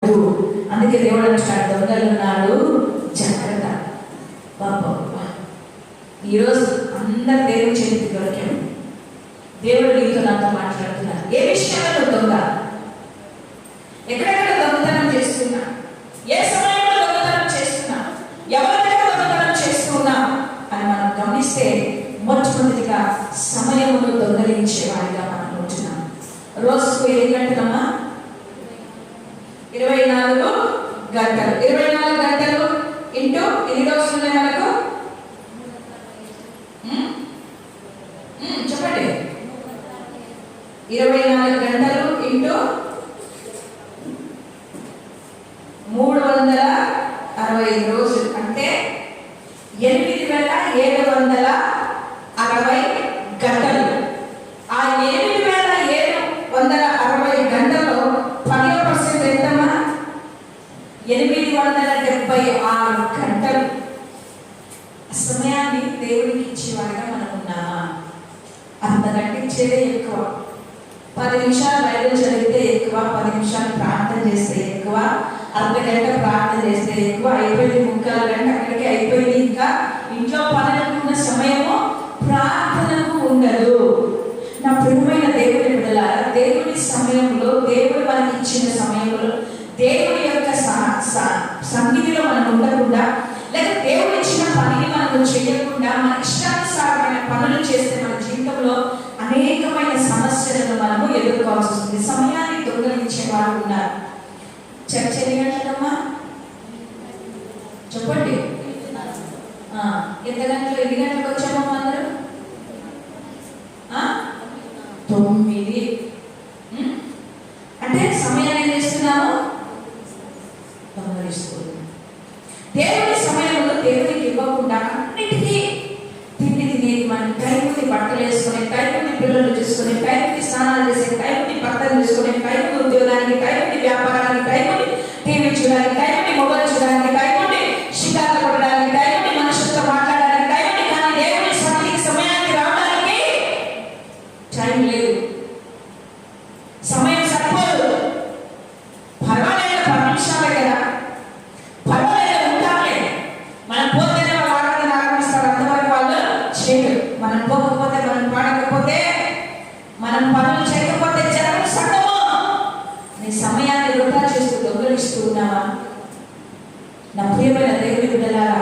అందుకే దేవుడు అంటాడు, దొంగలు ఉన్నాడు జాగ్రత్త. బాబా ఈరోజు అందరు దేవుని చేతికి దొరికాడు. దేవుడు నీతో నాతో మాట్లాడుతున్నారు. ఏ విషయంలో దొంగ, ఎక్కడెక్కడ దొంగతనం చేస్తున్నా, ఏ సమయంలో దొంగతనం చేస్తున్నా, ఎవరి దగ్గర దొంగతనం చేస్తున్నా అని మనం గమనిస్తే మొట్టమొదటిగా సమయమును దొంగలించే వారిగా మనం ఉంటున్నాం. రోజుకు 7 గంటలమ్మా, 24 గంటలు. 24 గంటలు ఇంటూ ఎన్ని రోజులు ఉన్నాయి మనకు? చెప్పండి. 24 గంటలు ఇంటూ 365 రోజులు అంటే 8760 గంటలు. ఆ 8760 గంటల్లో 10% ఎంతమ్మా? 876 గంటలు సమయాన్ని దేవుడికి ఇచ్చేవాడిగా మనం ఉన్నామా? అంత నటించేదే ఎక్కువ. 10 నిమిషాలు బైబిల్ చదివితే ఎక్కువ, 10 నిమిషాలు ప్రార్థన చేస్తే ఎక్కువ, అర్ధగంట ప్రార్థన చేస్తే ఎక్కువ, అయిపోయింది 3/4 గంట అక్కడికి అయిపోయింది. ఇంకా ఇంట్లో పనులకు ఉన్న సమయము ప్రార్థనకు ఉండదు. నా ప్రియమైన దేవుని బిడ్డలారా, దేవుని సమయంలో, దేవుడు మనకి ఇచ్చిన సమయంలో దేవుని యొక్క సన్నిధిలో మనం ఉండకుండా, లేక దేవుడు ఇచ్చిన పనిని మనం చేయకుండా మన ఇష్టానుసారమైన పనులు చేస్తే మన జీవితంలో అనేకమైన సమస్యలను మనము ఎదుర్కోవాల్సి వస్తుంది. సమయాన్ని దొంగలించే వారు ఉన్నారు. చర్చ ఎన్ని గంటలమ్మా చెప్పండి? ఎన్ని గంటలకు వచ్చామమ్మా అందరూ? 9. అంటే సమయాన్ని ఏం చేస్తున్నాము? దొంగలిస్తున్నాము. దేవుని సమయంలో దేవునికి ఇవ్వకుండా అన్నిటికీ తిండి తినేది, మనం టైంకి బట్టలు వేసుకునే, టైంకి పిల్లలు చూసుకునే, టైంకి స్నానాలు చేసే, టైంకి భర్తలు చూసుకునే, టైంకి ఉద్యోగానికి, టైంకి వ్యాపారానికి, టైంకి టీవీ చూడడానికి, టైంకి మొబైల్ చూడడానికి, టైంకి షికార్లు కొట్టడానికి, టైంకి మనుషులతో మాట్లాడడానికి, టైంకి, కానీ దేవుని సన్నిధికి సమయానికి రావడానికి టైం లేదు. సమయం సరిపోదు. పర్వాలేదు 10 నిమిషాలే కదా, పర్వాలేదు ఉంటారులే, మనం పోతేనే వాళ్ళు ఆరాధన ఆరంభిస్తారు, అంతవరకు వాళ్ళు చేయరు. మనం పోకపోతే, మనం పాడకపోతే, మనం పనులు చేయకపోతే జనం సంగమం. నీ సమయాన్ని వృధా చేస్తూ దొంగలిస్తూ ఉన్నావా? నా ప్రియమైన దేవుని బిడ్డలారా,